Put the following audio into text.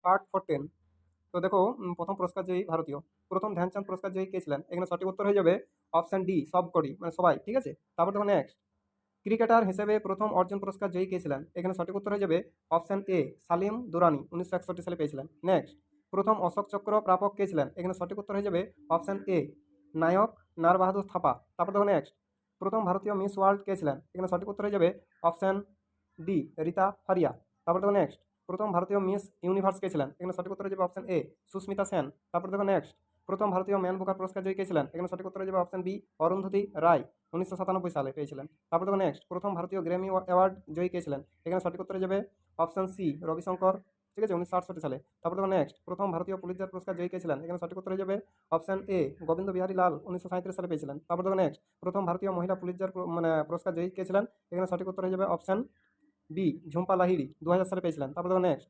Part 14। তো দেখো প্রথম পুরস্কার জয়ী ভারতীয়, প্রথম ধ্যানচাঁদ পুরস্কার জয়ী কে ছিলেন? এখানে সঠিক উত্তর হয়ে যাবে অপশন ডি, সবকটি মানে সবাই, ঠিক আছে। তারপর দেখো নেক্সট, ক্রিকেটার হিসেবে প্রথম অর্জুন পুরস্কার জয়ী কে ছিলেন? এখানে সঠিক উত্তর হয়ে যাবে অপশন এ, সালিম দুরানি, 1961 সালে পেয়েছিলেন। নেক্সট, প্রথম অশোক চক্র প্রাপক কে ছিলেন? এখানে সঠিক উত্তর হয়ে যাবে অপশন এ, নায়ক নার বাহাদুর থাপা। তারপর দেখো নেক্সট, প্রথম ভারতীয় মিস ওয়ার্ল্ড কে ছিলেন? এখানে সঠিক উত্তর হয়ে যাবে অপশন ডি, রীতা ফারিয়া। তারপর দেখো নেক্সট, প্রথম ভারতীয় মিস ইউনিভার্স কে ছিলেন? এখানে সঠিক উত্তর হয়ে যাবে অপশন এ, সুস্মিতা সেন। তারপর দেখো নেক্সট, প্রথম ভারতীয় ম্যান বুকার পুরস্কার জয়ী কে ছিলেন? এখানে সঠিক উত্তর হয়ে যাবে অপশন বি, অরুন্ধতী রায়, 1997 সালে পেয়েছিলেন। তারপর দেখো নেক্সট, প্রথম ভারতীয় গ্র্যামি অ্যাওয়ার্ড জয়ী কে ছিলেন? এখানে সঠিক উত্তর হয়ে যাবে অপশন সি, রবিশঙ্কর, ঠিক আছে, 1968 সালে। তারপর দেখো নেক্সট, প্রথম ভারতীয় পুলিৎজার পুরস্কার জয়ী কে ছিলেন? এখানে সঠিক উত্তর হয়ে যাবে অপশন এ, গোবিন্দ বিহারী লাল, 1937 সালে পেয়েছিলেন। তারপর দেখো নেক্সট, প্রথম ভারতীয় মহিলা পুলিৎজার মানে পুরস্কার জয়ী কে ছিলেন? এখানে সঠিক উত্তর হয়ে যাবে অপশন বি, ঝুম্পা লাহিড়ী, 2000 সালে পেয়েছিলেন। তারপর দেখো নেক্সট,